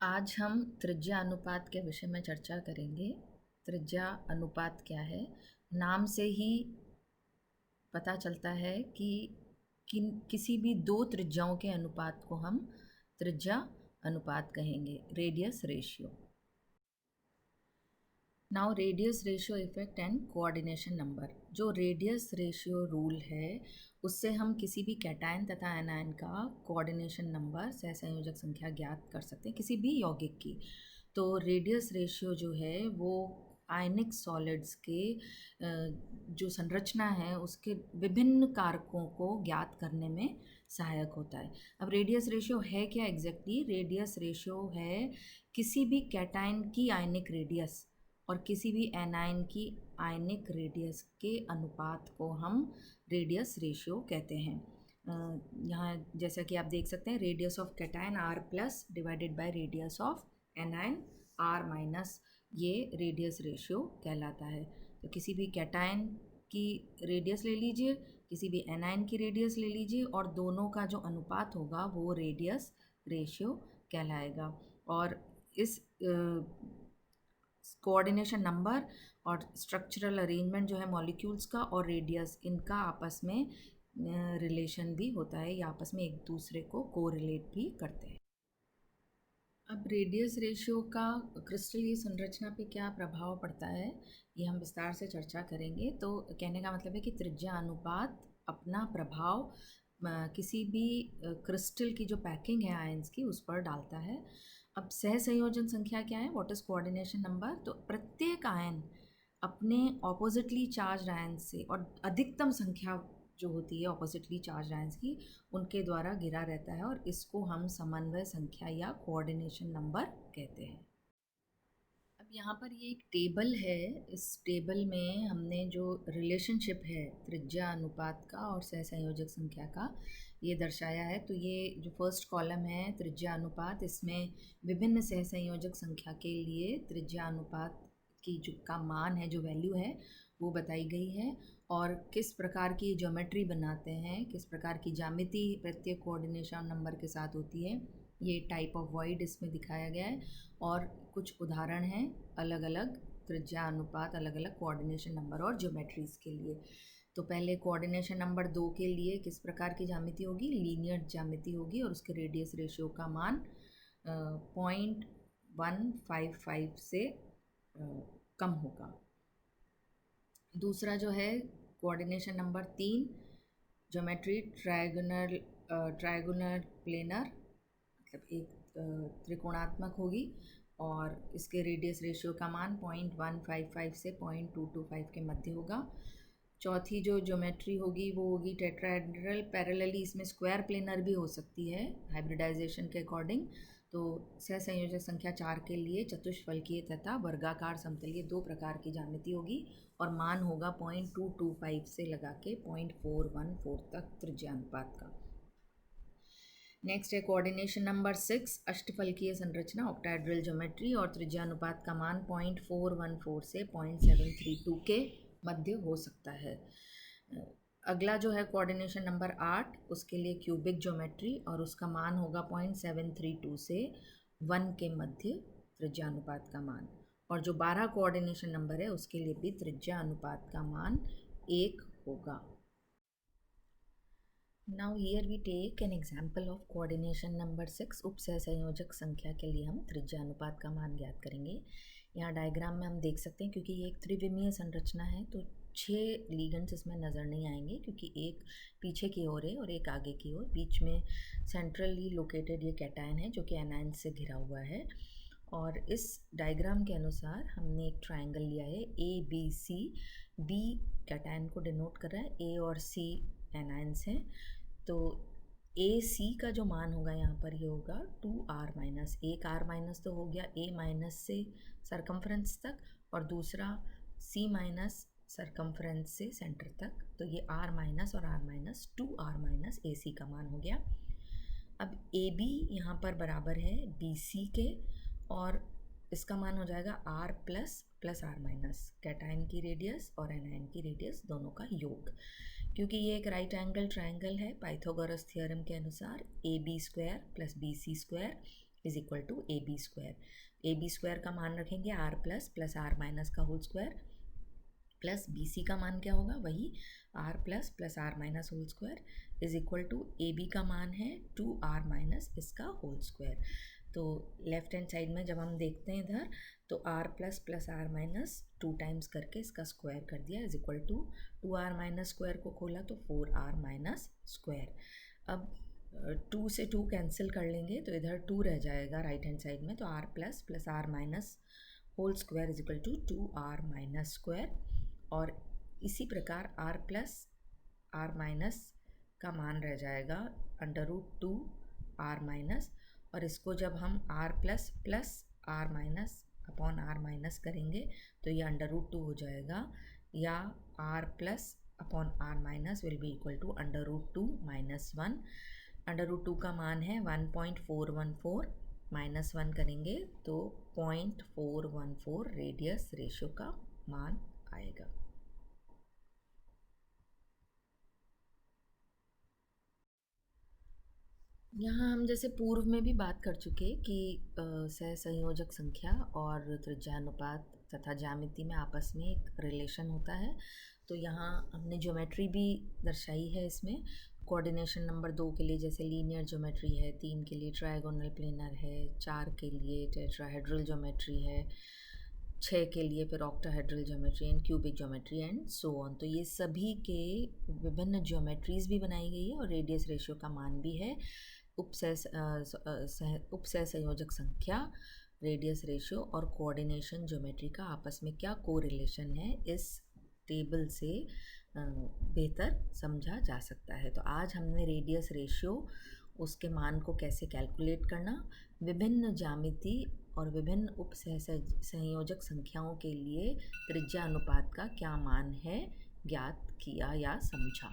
आज हम त्रिज्या अनुपात के विषय में चर्चा करेंगे। त्रिज्या अनुपात क्या है? नाम से ही पता चलता है कि किसी भी दो त्रिज्याओं के अनुपात को हम त्रिज्या अनुपात कहेंगे, radius ratio. Now radius ratio effect and coordination number. जो रेडियस रेशियो रूल है उससे हम किसी भी कैटायन तथा एनायन का कोऑर्डिनेशन नंबर सहसंयोजक संख्या ज्ञात कर सकते हैं, किसी भी यौगिक की। तो रेडियस रेशियो जो है वो आयनिक सॉलिड्स के जो संरचना है उसके विभिन्न कारकों को ज्ञात करने में सहायक होता है। अब रेडियस रेशियो है क्या एग्जैक्टली? रेडियस रेशियो है किसी भी कैटायन की आयनिक रेडियस और किसी भी एनायन की आयनिक रेडियस के अनुपात को हम रेडियस रेशियो कहते हैं। यहाँ जैसा कि आप देख सकते हैं, radius of cation R plus divided by radius of anion R minus, ये रेडियस रेशियो कहलाता है। तो किसी भी कैटायन की रेडियस ले लीजिए, किसी भी एनायन की रेडियस ले लीजिए और दोनों का जो अनुपात होगा वो रेडियस रेशियो कहलाएगा। और इस कोऑर्डिनेशन नंबर और स्ट्रक्चरल अरेंजमेंट जो है मॉलिक्यूल्स का और रेडियस, इनका आपस में रिलेशन भी होता है, या आपस में एक दूसरे को कोरिलेट भी करते हैं। अब रेडियस रेशियो का क्रिस्टलीय संरचना पे क्या प्रभाव पड़ता है ये हम विस्तार से चर्चा करेंगे। तो कहने का मतलब है कि त्रिज्या अनुपात अपना प्रभाव किसी भी क्रिस्टल की जो पैकिंग है आयंस की उस पर डालता है। अब सहसंयोजन संख्या क्या है? What is coordination number? तो प्रत्येक आयन अपने ऑपोजिटली चार्ज आयन से, और अधिकतम संख्या जो होती है ऑपोजिटली चार्ज आयंस की, उनके द्वारा घिरा रहता है और इसको हम समन्वय संख्या या कोऑर्डिनेशन नंबर कहते हैं। अब यहाँ पर ये एक टेबल है। इस टेबल में हमने जो रिलेशनशिप है त्रिज्या अनुपात का और सहसंयोजक संख्या का ये दर्शाया है। तो ये जो फर्स्ट कॉलम है त्रिज्या अनुपात, इसमें विभिन्न सहसंयोजक संख्या के लिए त्रिज्या अनुपात की जो का मान है, जो वैल्यू है वो बताई गई है, और किस प्रकार की ज्योमेट्री बनाते हैं, किस प्रकार की ज्यामिति प्रत्येक कोऑर्डिनेशन नंबर के साथ होती है, ये टाइप ऑफ वॉइड इसमें दिखाया गया है। और कुछ उदाहरण हैं अलग अलग त्रिज्या अनुपात, अलग अलग कोऑर्डिनेशन नंबर और ज्योमेट्रीज के लिए। तो पहले कोऑर्डिनेशन नंबर 2 के लिए किस प्रकार की ज्यामिति होगी? लीनियर ज्यामिति होगी और उसके रेडियस रेशियो का मान 0.155 से कम होगा। दूसरा जो है coordination number 3, geometry trigonal planar, मतलब एक त्रिकोणात्मक होगी और इसके रेडियस रेशियो का मान 0.155 से 0.225 के मध्य होगा। चौथी जो ज्योमेट्री होगी वो होगी टेट्राहेड्रल पैरेलली, इसमें स्क्वायर प्लेनर भी हो सकती है हाइब्रिडाइजेशन के अकॉर्डिंग। तो सहसंयोजक संख्या 4 के लिए चतुष्फलकीय तथा वर्गाकार समतलीय दो प्रकार की ज्यामिति होगी और मान होगा 0.225 से लगा के 0.414 तक त्रिज्या अनुपात का। नेक्स्ट है कोऑर्डिनेशन नंबर 6, अष्टफलकीय संरचना ऑक्टाहेड्रल ज्योमेट्री, और त्रिज्या अनुपात का मान 0.414 से 0.732 के मध्य हो सकता है। अगला जो है कोऑर्डिनेशन नंबर 8, उसके लिए क्यूबिक ज्योमेट्री और उसका मान होगा 0.732 से 1 के मध्य त्रिज्या अनुपात का मान। और जो 12 कोऑर्डिनेशन नंबर है उसके लिए भी त्रिज्या अनुपात का मान 1 होगा। Now here we take an example of coordination number 6, उप सहसंयोजक संख्या के लिए हम त्रिज्या अनुपात का मान ज्ञात करेंगे। यहाँ डायग्राम में हम देख सकते हैं, क्योंकि ये एक त्रिविमीय संरचना है तो 6 लिगेंड्स इसमें नज़र नहीं आएंगे, क्योंकि एक पीछे की ओर है और एक आगे की ओर। बीच में सेंट्रली लोकेटेड ये कैटायन है जो कि एनायन से घिरा हुआ है। और इस डायग्राम के अनुसार हमने एक ट्रायंगल लिया है ABC। B कैटायन को डिनोट कर रहा है, A और C एनायंस हैं। तो AC का जो मान होगा यहाँ पर ये होगा 2r माइनस, एक r माइनस तो हो गया A माइनस से सरकमफ्रेंस तक, और दूसरा C माइनस सरकमफ्रेंस से सेंटर तक। तो ये r माइनस और r minus 2r minus AC का मान हो गया। अब AB यहाँ पर बराबर है BC के, और इसका मान हो जाएगा r plus r minus, cation की रेडियस और एनायन की रेडियस दोनों का योग। क्योंकि ये एक राइट एंगल ट्रायंगल है, पाइथागोरस थ्योरम के अनुसार AB² plus BC² is equal to A B square. A B square का मान रखेंगे आर प्लस आर माइनस का whole square, plus B C का मान क्या होगा, वही R plus are minus whole square is equal to A B का मान है 2r माइनस इसका होल स्क्वायर। तो लेफ्ट हैंड साइड में जब हम देखते हैं इधर, तो r plus are minus 2 times करके इसका स्क्वायर कर दिया is equal to 2r minus square को खोला तो 4r माइनस स्क्वायर। अब 2 से 2 कैंसिल कर लेंगे तो इधर 2 रह जाएगा राइट हैंड साइड में, तो r plus are minus whole square is equal to 2r minus square. और इसी प्रकार r प्लस आर माइनस का मान रह जाएगा √2r माइनस, और इसको जब हम r plus are minus upon r minus करेंगे तो ये √2 हो जाएगा, या r plus upon r minus will be equal to √2 minus 1। √2 का मान है 1.414, माइनस 1 करेंगे तो 0.414 रेडियस रेशियो का मान आएगा। यहाँ हम जैसे पूर्व में भी बात कर चुके कि सहसंयोजक संख्या और त्रिज्यानुपात तथा ज्यामिति में आपस में एक रिलेशन होता है। तो यहाँ हमने ज्योमेट्री भी दर्शाई है इसमें। कोऑर्डिनेशन नंबर 2 के लिए जैसे लीनियर ज्योमेट्री है, 3 के लिए ट्रायगोनल प्लेनर है, 4 के लिए टेट्राहेड्रल ज्योमेट्री है, 6 के लिए फिर octahedral geometry and cubic geometry and so on. तो ये सभी के विभिन्न ज्योमेट्रीज भी बनाई गई है और रेडियस रेशियो का मान भी है। उपसह संयोजक संख्या, रेडियस रेशियो और कोऑर्डिनेशन ज्योमेट्री का आपस में क्या कोरिलेशन है, इस टेबल से बेहतर समझा जा सकता है। तो आज हमने रेडियस रेशियो, उसके मान को कैसे कैलकुलेट करना, विभिन्न ज्यामिति और विभिन्न संयोजक संख्याओं के लिए त्रिज्या अनुपात का क्या मान है, ज्ञात किया या समझा।